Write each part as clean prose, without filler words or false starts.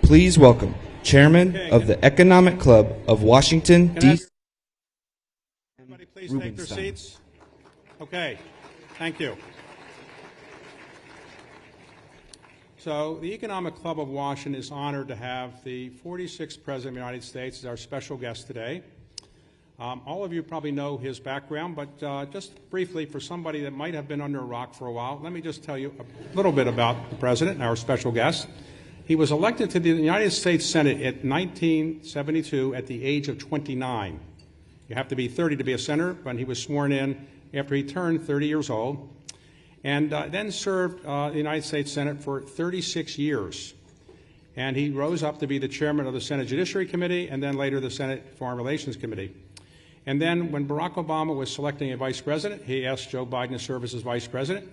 Please welcome Chairman of the Economic Club of Washington, D.C. Everybody please take their seats. Okay, thank you. So the Economic Club of Washington is honored to have the 46th President of the United States as our special guest today. All of you probably know his background, but just briefly, for somebody that might have been under a rock for a while, let me just tell you a little bit about the President and our special guest. He was elected to the United States Senate in 1972 at the age of 29. You have to be 30 to be a senator, but he was sworn in after he turned 30 years old, and then served the United States Senate for 36 years. And he rose up to be the chairman of the Senate Judiciary Committee and then later the Senate Foreign Relations Committee. And then when Barack Obama was selecting a vice president, he asked Joe Biden to serve as his vice president.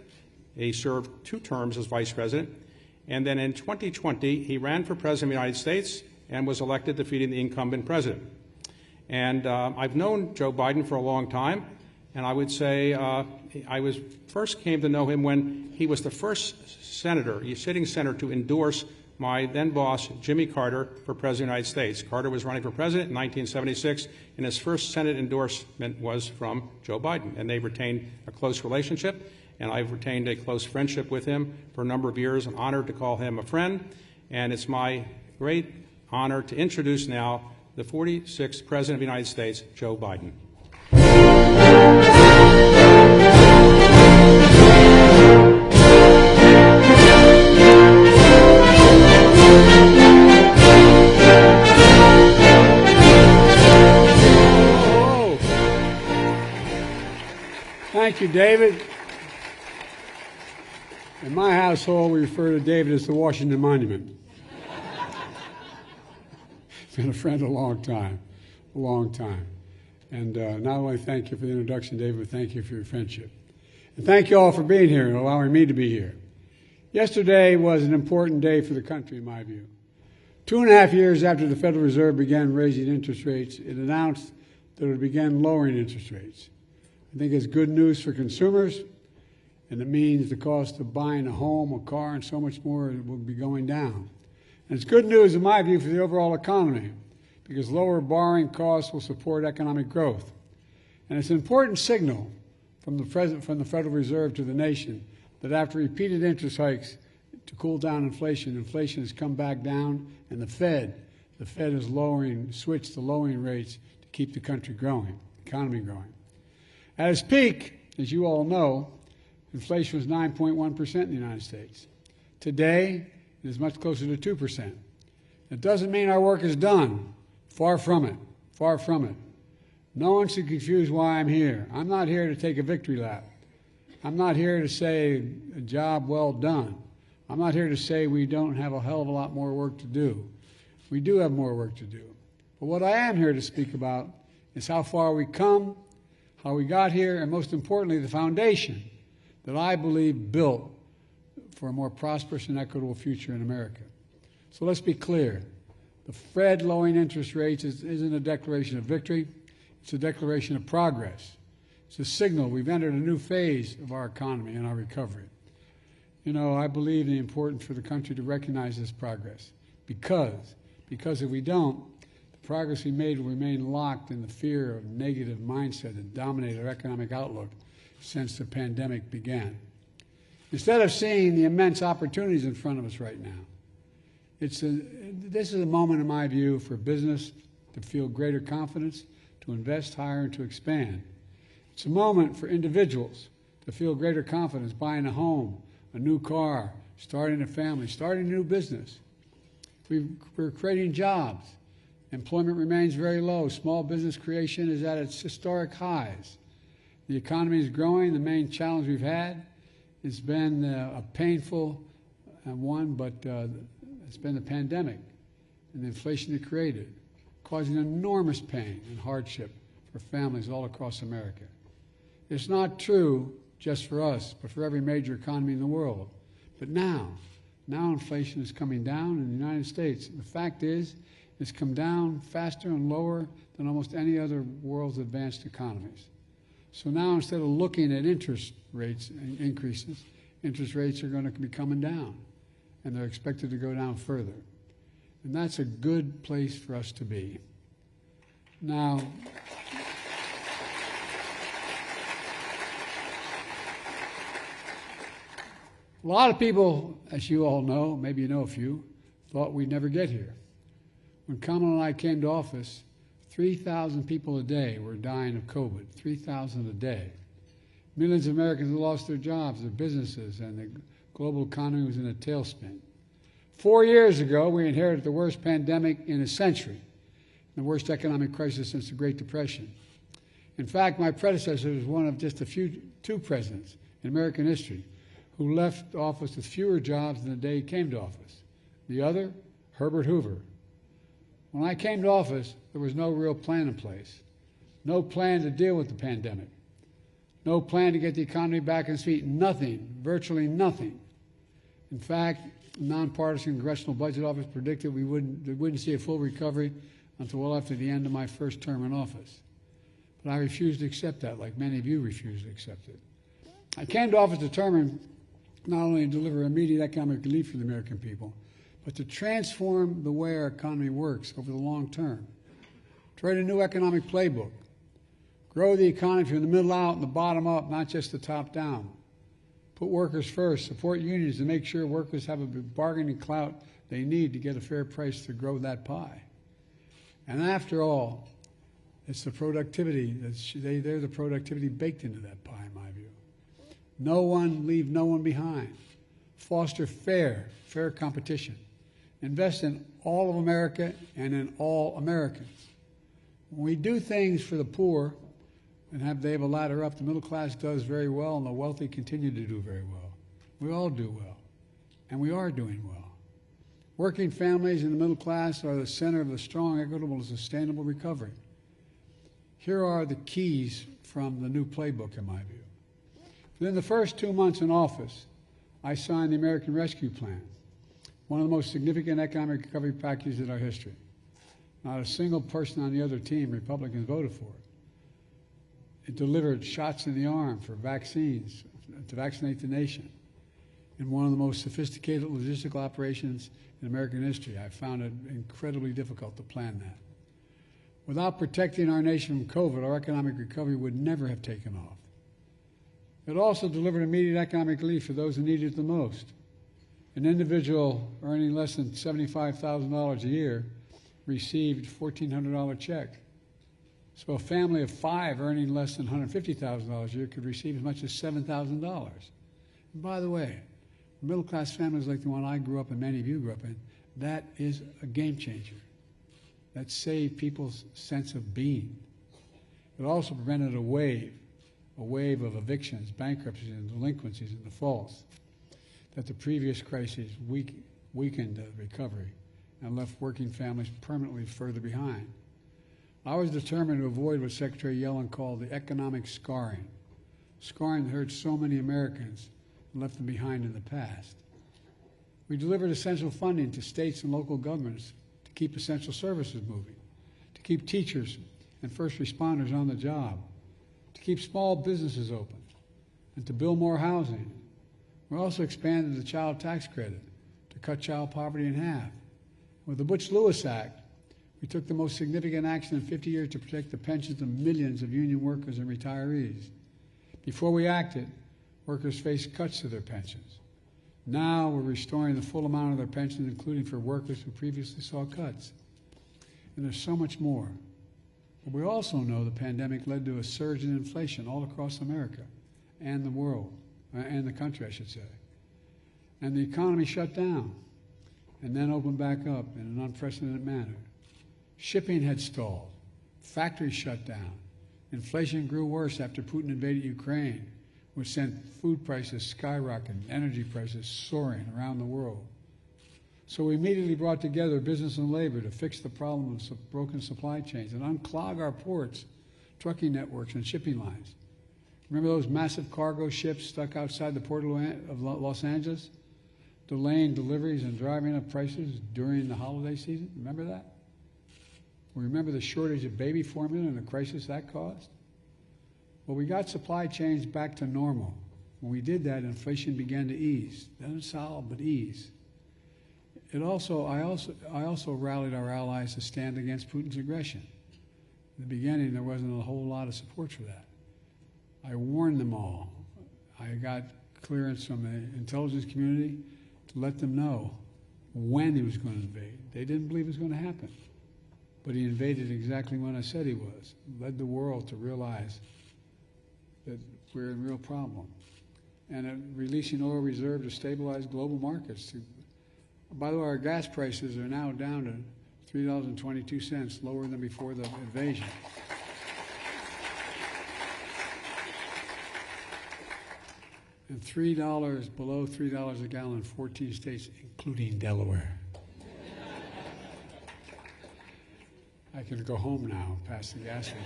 He served 2 terms as vice president. And then in 2020, he ran for president of the United States and was elected, defeating the incumbent president. And I've known Joe Biden for a long time, and I would say first came to know him when he was the first sitting senator to endorse my then boss, Jimmy Carter, for president of the United States. Carter was running for president in 1976, and his first Senate endorsement was from Joe Biden, and they retained a close relationship. And I've retained a close friendship with him for a number of years. I'm honored to call him a friend, and it's my great honor to introduce now the 46th President of the United States, Joe Biden. Thank you, David. In my household, we refer to David as the Washington Monument. Been a friend a long time. And not only thank you for the introduction, David, but thank you for your friendship. And thank you all for being here and allowing me to be here. Yesterday was an important day for the country, in my view. 2.5 years after the Federal Reserve began raising interest rates, it announced that it would begin lowering interest rates. I think it's good news for consumers, and it means the cost of buying a home, a car, and so much more will be going down. And it's good news, in my view, for the overall economy, because lower borrowing costs will support economic growth. And it's an important signal from the Federal Reserve to the nation that after repeated interest hikes to cool down inflation, inflation has come back down, and the Fed has switched to lowering rates to keep the country growing, the economy growing. At its peak, as you all know, inflation was 9.1% in the United States. Today, it is much closer to 2%. It doesn't mean our work is done. Far from it. Far from it. No one should confuse why I'm here. I'm not here to take a victory lap. I'm not here to say a job well done. I'm not here to say we don't have a hell of a lot more work to do. We do have more work to do. But what I am here to speak about is how far we come, how we got here, and most importantly, the foundation that I believe built for a more prosperous and equitable future in America. So let's be clear. The Fed lowering interest rates isn't a declaration of victory. It's a declaration of progress. It's a signal we've entered a new phase of our economy and our recovery. You know, I believe in the importance for the country to recognize this progress because if we don't, the progress we made will remain locked in the fear of negative mindset that dominated our economic outlook since the pandemic began. Instead of seeing the immense opportunities in front of us right now, this is a moment, in my view, for business to feel greater confidence, to invest higher, and to expand. It's a moment for individuals to feel greater confidence buying a home, a new car, starting a family, starting a new business. We're creating jobs. Employment remains very low. Small business creation is at its historic highs. The economy is growing. The main challenge we've had has been a painful one, but it's been the pandemic and the inflation it created, causing enormous pain and hardship for families all across America. It's not true just for us, but for every major economy in the world. But now inflation is coming down in the United States. The fact is, it's come down faster and lower than almost any other world's advanced economies. So now, instead of looking at interest rates increases, interest rates are going to be coming down, and they're expected to go down further. And that's a good place for us to be. Now, a lot of people, as you all know, maybe you know a few, thought we'd never get here. When Kamala and I came to office, 3,000 people a day were dying of COVID, 3,000 a day. Millions of Americans had lost their jobs, their businesses, and the global economy was in a tailspin. 4 years ago, we inherited the worst pandemic in a century, the worst economic crisis since the Great Depression. In fact, my predecessor was one of just two presidents in American history who left office with fewer jobs than the day he came to office. The other, Herbert Hoover. When I came to office, there was no real plan in place, no plan to deal with the pandemic, no plan to get the economy back on its feet, nothing, virtually nothing. In fact, the nonpartisan Congressional Budget Office predicted we wouldn't see a full recovery until well after the end of my first term in office. But I refused to accept that, like many of you refused to accept it. I came to office determined not only to deliver immediate economic relief for the American people, but to transform the way our economy works over the long term, to write a new economic playbook, grow the economy from the middle out and the bottom up, not just the top down, put workers first, support unions to make sure workers have a bargaining clout they need to get a fair price to grow that pie. And after all, it's the productivity, they're the productivity baked into that pie, in my view. Leave no one behind. Foster fair competition. Invest in all of America and in all Americans. When we do things for the poor and they have a ladder up, the middle class does very well and the wealthy continue to do very well. We all do well, and we are doing well. Working families in the middle class are the center of the strong, equitable, and sustainable recovery. Here are the keys from the new playbook, in my view. Within the first 2 months in office, I signed the American Rescue Plan, one of the most significant economic recovery packages in our history. Not a single person on the other team, Republicans, voted for it. It delivered shots in the arm for vaccines to vaccinate the nation in one of the most sophisticated logistical operations in American history. I found it incredibly difficult to plan that. Without protecting our nation from COVID, our economic recovery would never have taken off. It also delivered immediate economic relief for those who needed it the most. An individual earning less than $75,000 a year received a $1,400 check. So a family of 5 earning less than $150,000 a year could receive as much as $7,000. And by the way, middle-class families like the one I grew up in, many of you grew up in, that is a game changer. That saved people's sense of being. It also prevented a wave of evictions, bankruptcies, and delinquencies and defaults that the previous crises weakened the recovery and left working families permanently further behind. I was determined to avoid what Secretary Yellen called the economic scarring that hurt so many Americans and left them behind in the past. We delivered essential funding to states and local governments to keep essential services moving, to keep teachers and first responders on the job, to keep small businesses open, and to build more housing. We also expanded the child tax credit to cut child poverty in half. With the Butch-Lewis Act, we took the most significant action in 50 years to protect the pensions of millions of union workers and retirees. Before we acted, workers faced cuts to their pensions. Now we're restoring the full amount of their pensions, including for workers who previously saw cuts. And there's so much more. But we also know the pandemic led to a surge in inflation all across America and the world, and the country, I should say. And the economy shut down and then opened back up in an unprecedented manner. Shipping had stalled. Factories shut down. Inflation grew worse after Putin invaded Ukraine, which sent food prices skyrocketing, energy prices soaring around the world. So we immediately brought together business and labor to fix the problem of broken supply chains and unclog our ports, trucking networks, and shipping lines. Remember those massive cargo ships stuck outside the port of Los Angeles, delaying deliveries and driving up prices during the holiday season? Remember that? We remember the shortage of baby formula and the crisis that caused? Well, we got supply chains back to normal. When we did that, inflation began to ease. Doesn't solve, but ease. I also rallied our allies to stand against Putin's aggression. In the beginning, there wasn't a whole lot of support for that. I warned them all. I got clearance from the intelligence community to let them know when he was going to invade. They didn't believe it was going to happen. But he invaded exactly when I said he was. Led the world to realize that we're in real problem. And releasing oil reserve to stabilize global markets. By the way, our gas prices are now down to $3.22, lower than before the invasion. And $3, below $3 a gallon in 14 states, including Delaware. I can go home now, past the gas station.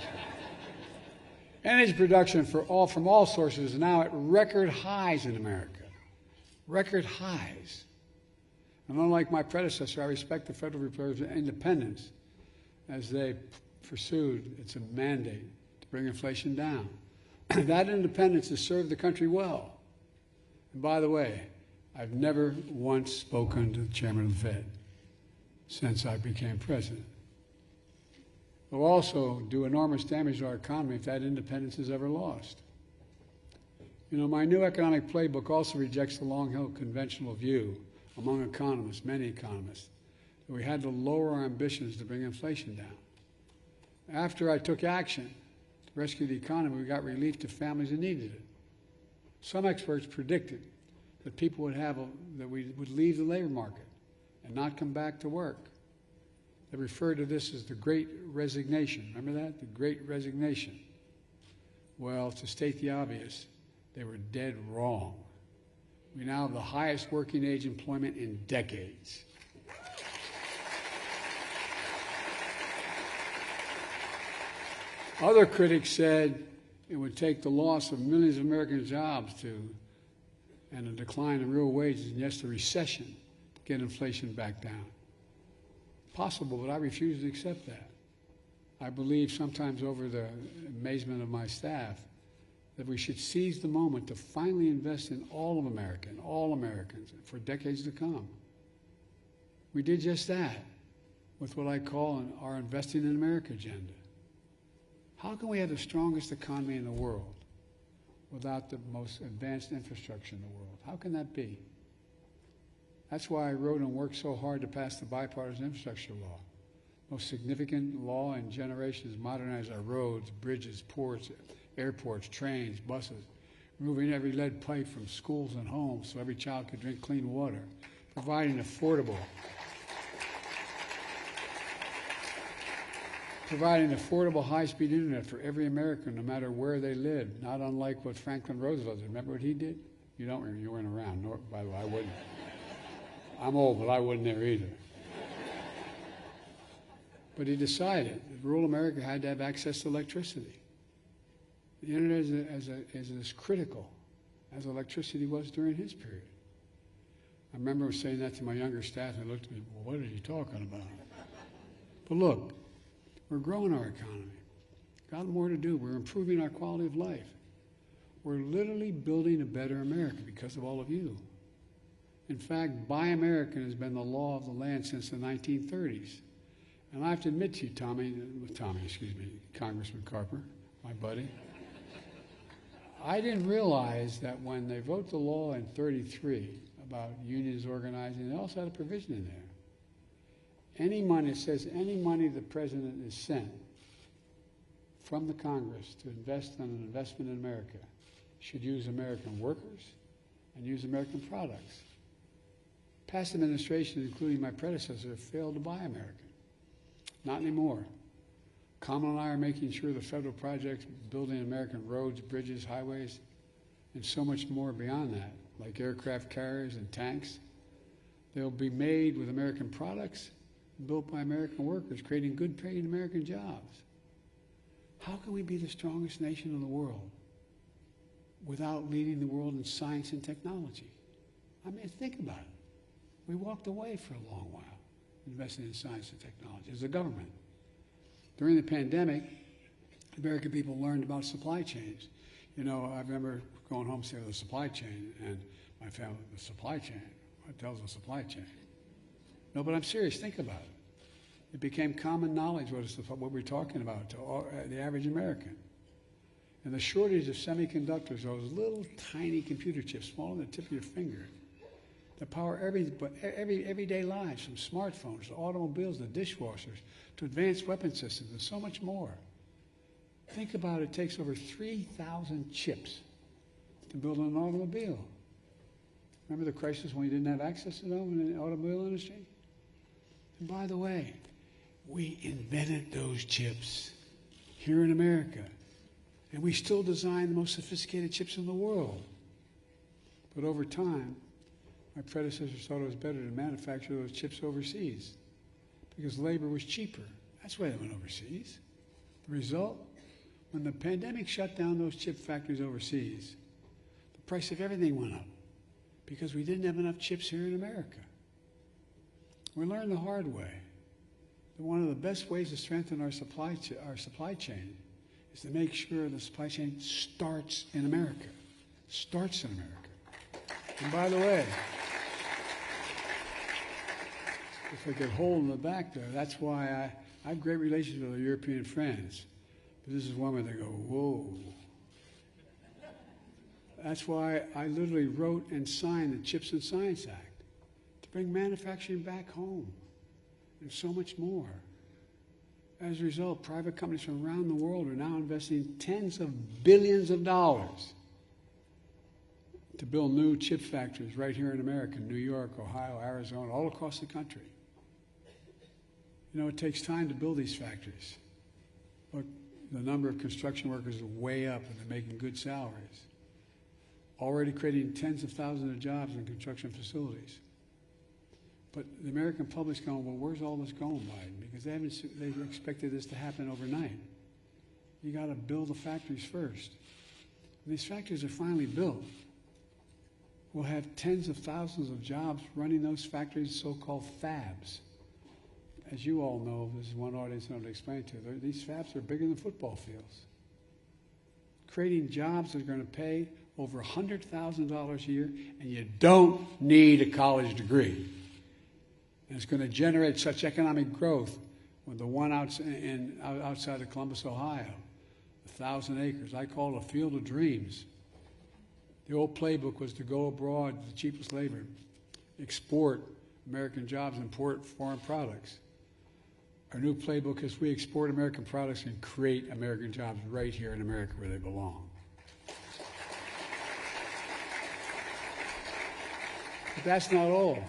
Energy production from all sources is now at record highs in America. Record highs. And unlike my predecessor, I respect the Federal Reserve's independence as they pursued its mandate to bring inflation down. That independence has served the country well. And by the way, I've never once spoken to the chairman of the Fed since I became president. It will also do enormous damage to our economy if that independence is ever lost. You know, my new economic playbook also rejects the long-held conventional view among economists, many economists, that we had to lower our ambitions to bring inflation down. After I took action to rescue the economy, we got relief to families that needed it. Some experts predicted that that we would leave the labor market and not come back to work. They referred to this as the Great Resignation. Remember that? The Great Resignation. Well, to state the obvious, they were dead wrong. We now have the highest working age employment in decades. Other critics said it would take the loss of millions of American jobs and a decline in real wages, and yes, the recession, to get inflation back down. Possible, but I refuse to accept that. I believe, sometimes over the amazement of my staff, that we should seize the moment to finally invest in all of America, and all Americans, for decades to come. We did just that with what I call our Investing in America agenda. How can we have the strongest economy in the world without the most advanced infrastructure in the world? How can that be? That's why I wrote and worked so hard to pass the bipartisan infrastructure law. Most significant law in generations to modernize our roads, bridges, ports, airports, trains, buses, removing every lead pipe from schools and homes so every child could drink clean water, providing affordable high-speed internet for every American, no matter where they live, not unlike what Franklin Roosevelt did. Remember what he did? You don't remember, you weren't around. Nor, by the way, I wouldn't. I'm old, but I wasn't there either. But he decided that rural America had to have access to electricity. The internet is as critical as electricity was during his period. I remember saying that to my younger staff, and they looked at me, well, what are you talking about? But look, we're growing our economy. Got more to do. We're improving our quality of life. We're literally building a better America because of all of you. In fact, Buy American has been the law of the land since the 1930s. And I have to admit to you, Congressman Carper, my buddy, I didn't realize that when they wrote the law in 33 about unions organizing, they also had a provision in there. Any money, it says any money the president is sent from the Congress to invest in an investment in America should use American workers and use American products. Past administrations, including my predecessor, failed to buy American. Not anymore. Kamala and I are making sure the federal projects building American roads, bridges, highways, and so much more beyond that, like aircraft carriers and tanks, they'll be made with American products, built by American workers, creating good paid American jobs. How can we be the strongest nation in the world without leading the world in science and technology? I mean, think about it. We walked away for a long while investing in science and technology as a government. During the pandemic, American people learned about supply chains. You know, I remember going home saying the supply chain, and my family, the supply chain. What the hell's a supply chain? No, but I'm serious. Think about it. It became common knowledge what we're talking about to the average American. And the shortage of semiconductors, those little tiny computer chips, smaller than the tip of your finger, that power everyday lives, from smartphones to automobiles to dishwashers to advanced weapon systems and so much more. Think about it, it takes over 3,000 chips to build an automobile. Remember the crisis when we didn't have access to them in the automobile industry? And by the way, we invented those chips here in America. And we still design the most sophisticated chips in the world. But over time, my predecessors thought it was better to manufacture those chips overseas because labor was cheaper. That's why they went overseas. The result? When the pandemic shut down those chip factories overseas, the price of everything went up because we didn't have enough chips here in America. We learned the hard way that one of the best ways to strengthen our supply chain is to make sure the supply chain starts in America. Starts in America. And by the way, if I could hold in the back there, that's why I have great relations with our European friends. But this is one where they go, whoa. That's why I literally wrote and signed the CHIPS and Science Act to bring manufacturing back home and so much more. As a result, private companies from around the world are now investing tens of billions of dollars to build new chip factories right here in America, New York, Ohio, Arizona, all across the country. You know, it takes time to build these factories. Look, the number of construction workers is way up and they're making good salaries. Already creating tens of thousands of jobs in construction facilities. But the American public's going, well, where's all this going, Biden? Because they expected this to happen overnight. You got to build the factories first. When these factories are finally built, we'll have tens of thousands of jobs running those factories, so-called fabs. As you all know, this is one audience I want to explain to. These fabs are bigger than football fields. Creating jobs that are going to pay over $100,000 a year, and you don't need a college degree. And it's going to generate such economic growth with the one outside of Columbus, Ohio, 1,000 acres. I call it a field of dreams. The old playbook was to go abroad, the cheapest labor, export American jobs, import foreign products. Our new playbook is we export American products and create American jobs right here in America where they belong. But that's not all.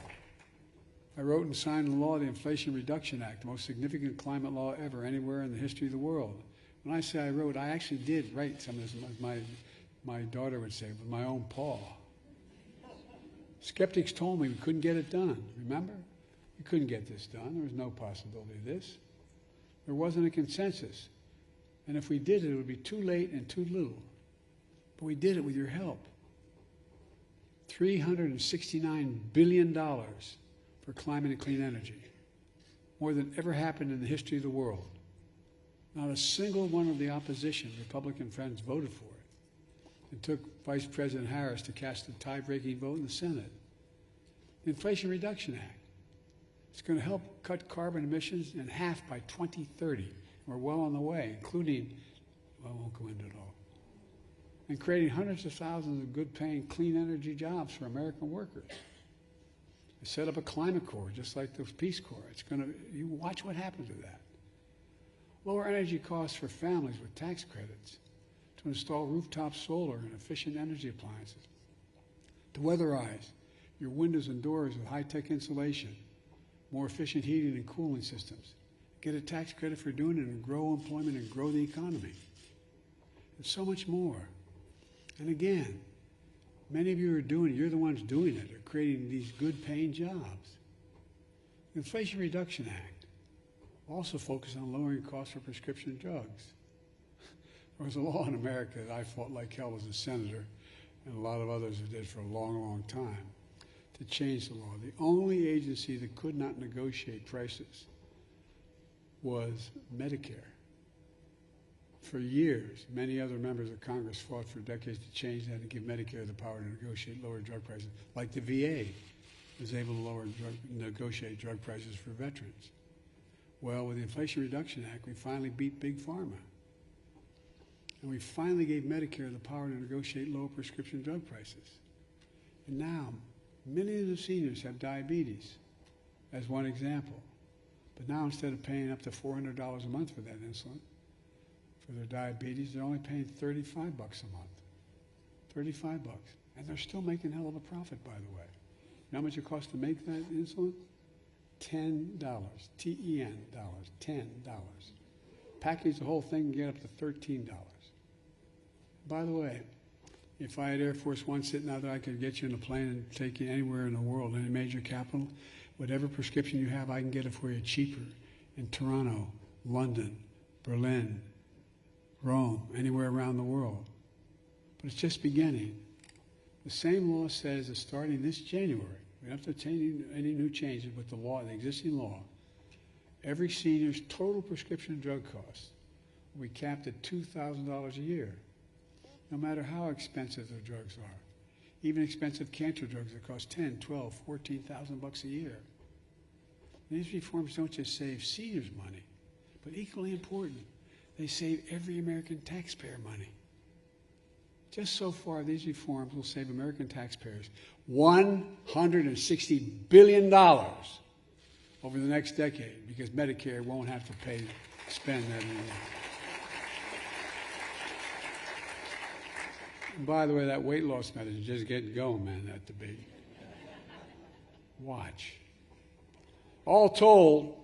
I wrote and signed the law, the Inflation Reduction Act, the most significant climate law ever, anywhere in the history of the world. When I say I wrote, I actually did write some of this, my daughter would say, with my own paw. Skeptics told me we couldn't get it done, remember? We couldn't get this done. There was no possibility of this. There wasn't a consensus. And if we did it, it would be too late and too little. But we did it with your help. $369 billion for climate and clean energy. More than ever happened in the history of the world. Not a single one of the opposition Republican friends voted for it. It took Vice President Harris to cast a tie-breaking vote in the Senate. The Inflation Reduction Act. It's going to help cut carbon emissions in half by 2030. We're well on the way, including, well, I won't go into it all, and creating hundreds of thousands of good-paying, clean energy jobs for American workers. They set up a climate corps, just like the Peace Corps. It's going to, you watch what happens with that. Lower energy costs for families with tax credits, to install rooftop solar and efficient energy appliances, to weatherize your windows and doors with high-tech insulation, more efficient heating and cooling systems, get a tax credit for doing it and grow employment and grow the economy, and so much more. And again, many of you are doing it. You're the ones doing it, are creating these good-paying jobs. The Inflation Reduction Act also focused on lowering costs for prescription drugs. There was a law in America that I fought like hell as a senator, and a lot of others have did for a long, long time, to change the law. The only agency that could not negotiate prices was Medicare. For years, many other members of Congress fought for decades to change that and give Medicare the power to negotiate lower drug prices, like the VA. was able to negotiate drug prices for veterans. Well, with the Inflation Reduction Act, we finally beat Big Pharma. And we finally gave Medicare the power to negotiate lower prescription drug prices. And now, millions of seniors have diabetes, as one example. But now, instead of paying up to $400 a month for that insulin, for their diabetes, they're only paying $35 a month. $35. And they're still making a hell of a profit, by the way. You know how much it costs to make that insulin? $10. T-E-N dollars. $10. Package the whole thing and get up to $13. By the way, if I had Air Force One sitting out there, I could get you in a plane and take you anywhere in the world, any major capital. Whatever prescription you have, I can get it for you cheaper in Toronto, London, Berlin, Rome, anywhere around the world. But it's just beginning. The same law says that starting this January, we don't have to change any new changes, but the law, the existing law, every senior's total prescription drug costs will be capped at $2,000 a year, no matter how expensive their drugs are. Even expensive cancer drugs that cost $10,000, $12,000, $14,000 a year. These reforms don't just save seniors money, but equally important, they save every American taxpayer money. Just so far, these reforms will save American taxpayers $160 billion over the next decade because Medicare won't have to spend that anymore. And by the way, that weight loss medicine is just getting going, man, that debate. Watch. All told,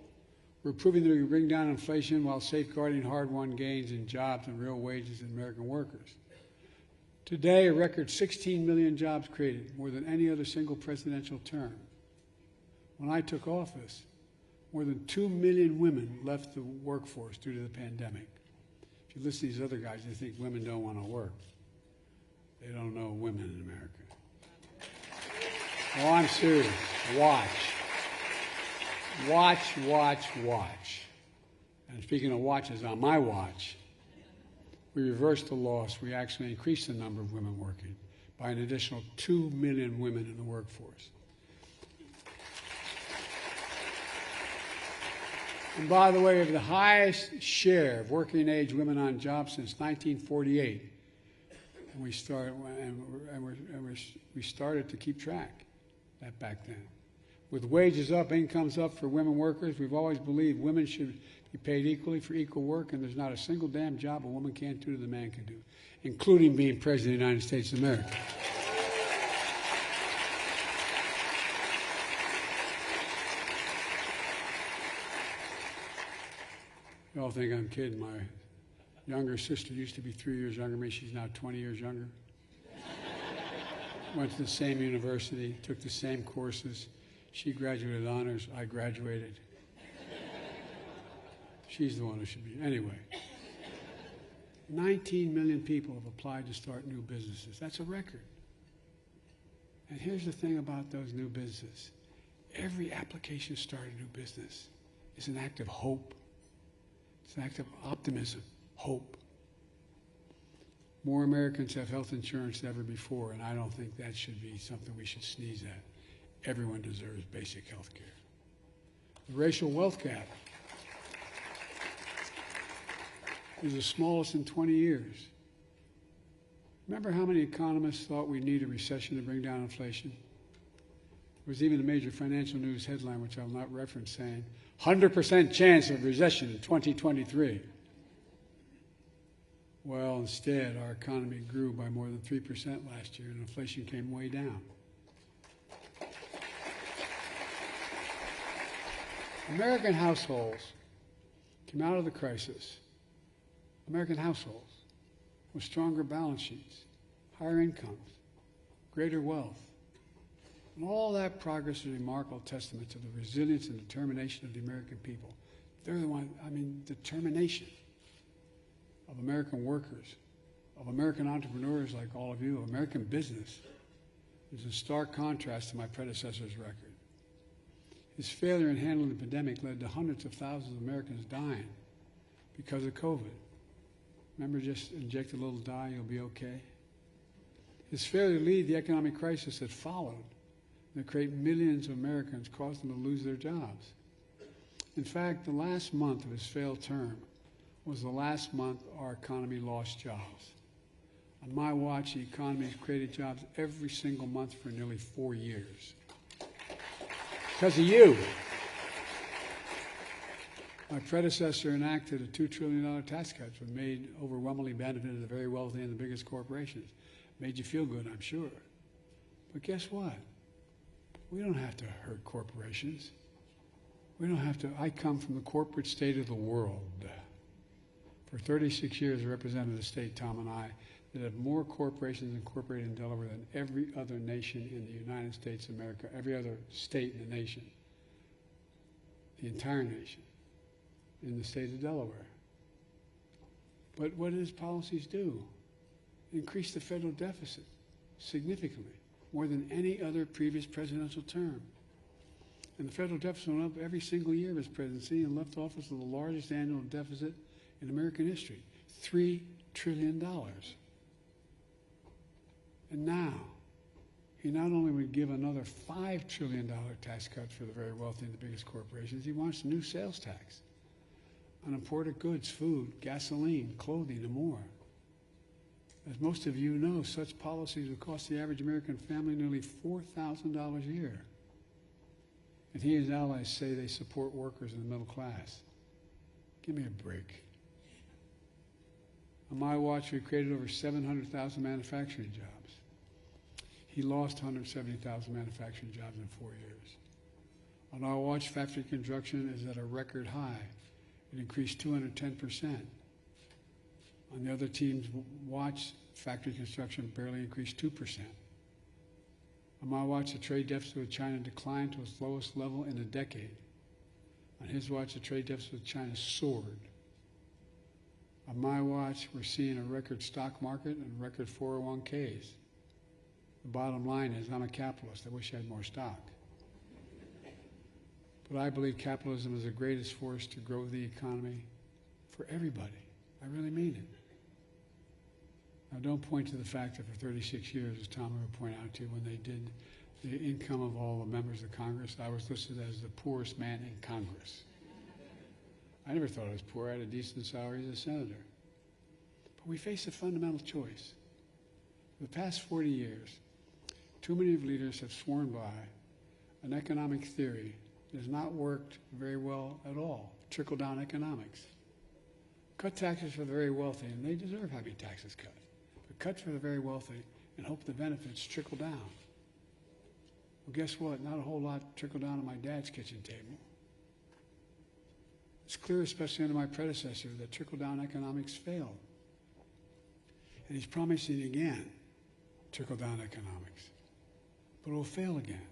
we're proving that we can bring down inflation while safeguarding hard-won gains in jobs and real wages in American workers. Today, a record 16 million jobs created, more than any other single presidential term. When I took office, more than 2 million women left the workforce due to the pandemic. If you listen to these other guys, they think women don't want to work. They don't know women in America. Oh, I'm serious. Watch. Watch, watch, watch. And speaking of watches, on my watch, we reversed the loss. We actually increased the number of women working by an additional 2 million women in the workforce. And by the way, we have the highest share of working-age women on jobs since 1948. And we started to keep track that back then. With wages up, incomes up for women workers, we've always believed women should be paid equally for equal work, and there's not a single damn job a woman can't do that a man can do, including being President of the United States of America. You all think I'm kidding. My younger sister used to be 3 years younger than me. She's now 20 years younger. Went to the same university, took the same courses. She graduated honors. I graduated. She's the one who should be. Anyway, 19 million people have applied to start new businesses. That's a record. And here's the thing about those new businesses. Every application to start a new business is an act of hope. It's an act of optimism, hope. More Americans have health insurance than ever before, and I don't think that should be something we should sneeze at. Everyone deserves basic health care. The racial wealth gap is the smallest in 20 years. Remember how many economists thought we need a recession to bring down inflation? There was even a major financial news headline, which I'll not reference, saying, 100% chance of recession in 2023. Well, instead, our economy grew by more than 3% last year, and inflation came way down. American households came out of the crisis, American households, with stronger balance sheets, higher incomes, greater wealth. And all that progress is a remarkable testament to the resilience and determination of the American people. They're the one, determination of American workers, of American entrepreneurs like all of you, of American business, is in stark contrast to my predecessor's record. His failure in handling the pandemic led to hundreds of thousands of Americans dying because of COVID. Remember, just inject a little dye, you'll be okay. His failure to lead the economic crisis that followed that create millions of Americans, cause them to lose their jobs. In fact, the last month of his failed term was the last month our economy lost jobs. On my watch, the economy has created jobs every single month for nearly 4 years. Because of you. My predecessor enacted a $2 trillion tax cut that made overwhelmingly benefited the very wealthy and the biggest corporations. Made you feel good, I'm sure. But guess what? We don't have to hurt corporations. We don't have to. I come from the corporate state of the world. For 36 years, I represented a state, Tom and I, that had more corporations incorporated in Delaware than every other nation in the United States of America, every other state in the nation, the entire nation, in the state of Delaware. But what do his policies do? Increase the federal deficit significantly, more than any other previous presidential term. And the federal deficit went up every single year of his presidency and left office with the largest annual deficit in American history, $3 trillion. And now, he not only would give another $5 trillion tax cut for the very wealthy and the biggest corporations, he wants a new sales tax on imported goods, food, gasoline, clothing, and more. As most of you know, such policies would cost the average American family nearly $4,000 a year. And he and his allies say they support workers in the middle class. Give me a break. On my watch, we created over 700,000 manufacturing jobs. He lost 170,000 manufacturing jobs in 4 years. On our watch, factory construction is at a record high. It increased 210%. On the other team's watch, factory construction barely increased 2%. On my watch, the trade deficit with China declined to its lowest level in a decade. On his watch, the trade deficit with China soared. On my watch, we're seeing a record stock market and record 401ks. The bottom line is, I'm a capitalist. I wish I had more stock. But I believe capitalism is the greatest force to grow the economy for everybody. I really mean it. Now, don't point to the fact that for 36 years, as Tom would point out to you, when they did the income of all the members of Congress, I was listed as the poorest man in Congress. I never thought I was poor. I had a decent salary as a senator. But we face a fundamental choice. For the past 40 years, too many of leaders have sworn by an economic theory that has not worked very well at all, trickle-down economics. Cut taxes for the very wealthy, and they deserve having taxes cut. But cut for the very wealthy and hope the benefits trickle down. Well, guess what? Not a whole lot trickle down on my dad's kitchen table. It's clear, especially under my predecessor, that trickle-down economics failed. And he's promising again trickle-down economics. But it will fail again.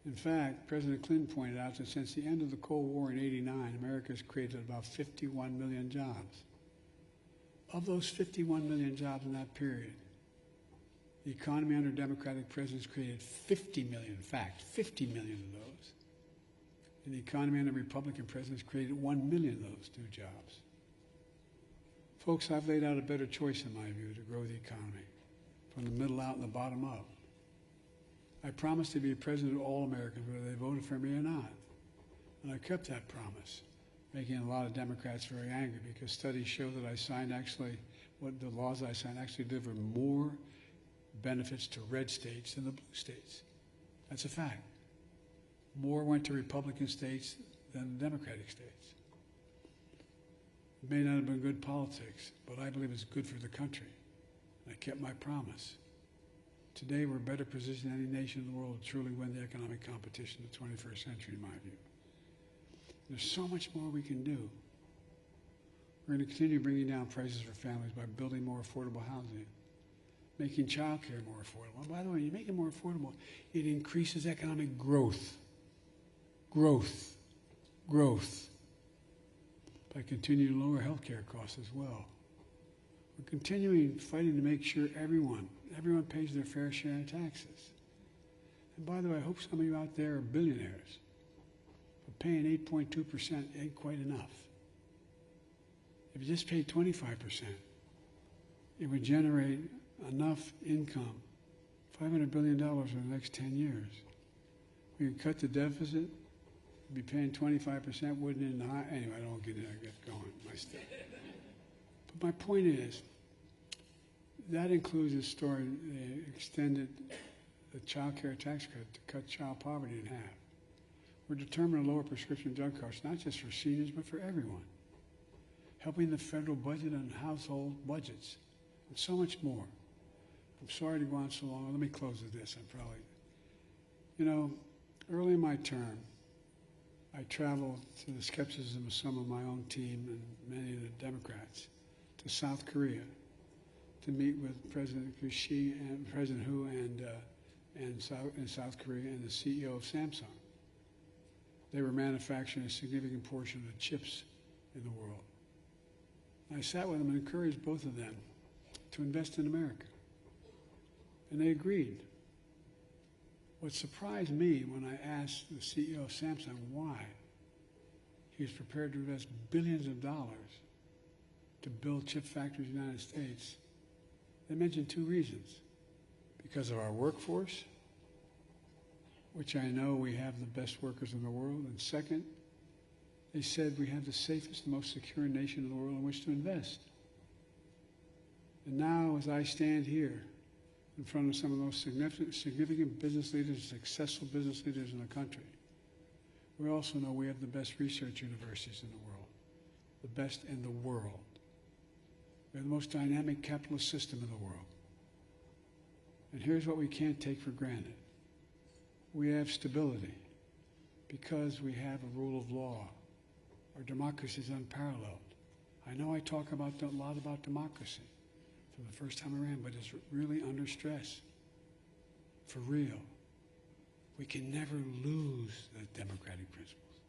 In fact, President Clinton pointed out that since the end of the Cold War in '89, America has created about 51 million jobs. Of those 51 million jobs in that period, the economy under Democratic presidents created 50 million, in fact, 50 million of those. And the economy under Republican presidents created 1 million of those new jobs. Folks, I've laid out a better choice, in my view, to grow the economy, from the middle out and the bottom up. I promised to be a president of all Americans, whether they voted for me or not. And I kept that promise, making a lot of Democrats very angry because studies show that I signed the laws I signed actually deliver more benefits to red states than the blue states. That's a fact. More went to Republican states than the Democratic states. It may not have been good politics, but I believe it's good for the country. And I kept my promise. Today, we're better positioned than any nation in the world to truly win the economic competition of the 21st century, in my view. There's so much more we can do. We're going to continue bringing down prices for families by building more affordable housing, making child care more affordable. And by the way, you make it more affordable, it increases economic growth. Growth. By continuing to lower health care costs as well. We're continuing fighting to make sure everyone pays their fair share of taxes. And by the way, I hope some of you out there are billionaires. But paying 8.2% ain't quite enough. If you just paid 25%, it would generate enough income $500 billion over the next 10 years. We could cut the deficit, be paying 25%, wouldn't it? In the high, anyway, I don't get it. I get going my stuff. But my point is, that includes the story. They extended the child care tax credit to cut child poverty in half. We're determined to lower prescription drug costs, not just for seniors, but for everyone. Helping the federal budget and household budgets, and so much more. I'm sorry to go on so long. Let me close with this. Early in my term, I traveled to the skepticism of some of my own team and many of the Democrats to South Korea to meet with President Xi and President Hu in South Korea and the CEO of Samsung. They were manufacturing a significant portion of the chips in the world. I sat with them and encouraged both of them to invest in America. And they agreed. What surprised me when I asked the CEO of Samsung why he was prepared to invest billions of dollars to build chip factories in the United States, they mentioned two reasons. Because of our workforce, which I know we have the best workers in the world, and second, they said we have the safest, most secure nation in the world in which to invest. And now, as I stand here in front of some of the most significant business leaders, successful business leaders in the country, we also know we have the best research universities in the world, the best in the world. We have the most dynamic capitalist system in the world. And here's what we can't take for granted. We have stability because we have a rule of law. Our democracy is unparalleled. I know I talk a lot about democracy for the first time around, but it's really under stress. For real. We can never lose the democratic principles.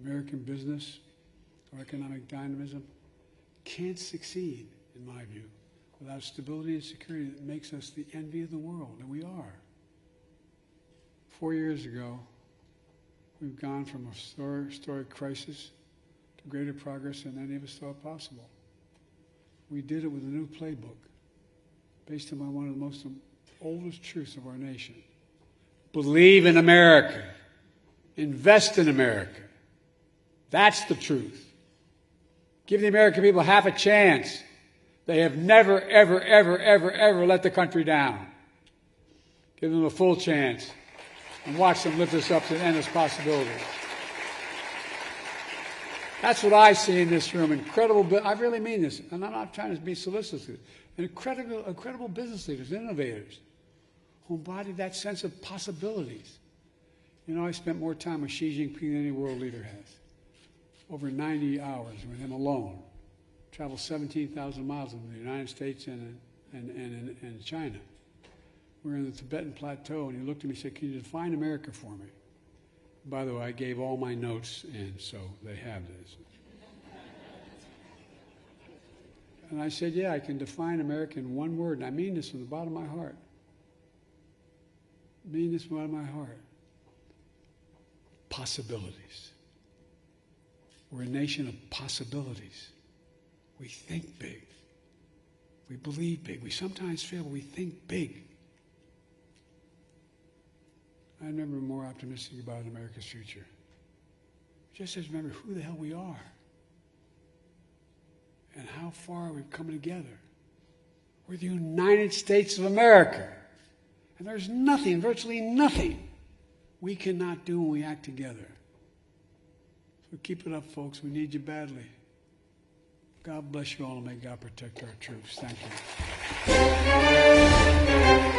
American business or economic dynamism can't succeed, in my view, without stability and security that makes us the envy of the world, and we are. 4 years ago, we've gone from a historic crisis to greater progress than any of us thought possible. We did it with a new playbook based upon one of the most oldest truths of our nation. Believe in America. Invest in America. That's the truth. Give the American people half a chance. They have never, ever, ever, ever, ever let the country down. Give them a full chance and watch them lift us up to endless possibilities. That's what I see in this room. Incredible, I really mean this, and I'm not trying to be solicitous. Incredible business leaders, innovators, who embody that sense of possibilities. I spent more time with Xi Jinping than any world leader has. Over 90 hours with him alone. Traveled 17,000 miles in the United States and China. We were in the Tibetan Plateau, and he looked at me and said, "Can you define America for me?" By the way, I gave all my notes in, so they have this. And I said, "Yeah, I can define America in one word, and I mean this from the bottom of my heart. I mean this from the bottom of my heart. Possibilities. We're a nation of possibilities. We think big. We believe big. We sometimes fail, but we think big. I'm never more optimistic about America's future. Just as remember who the hell we are and how far we've come together. We're the United States of America. And there's nothing, virtually nothing, we cannot do when we act together. So keep it up, folks. We need you badly. God bless you all, and may God protect our troops. Thank you.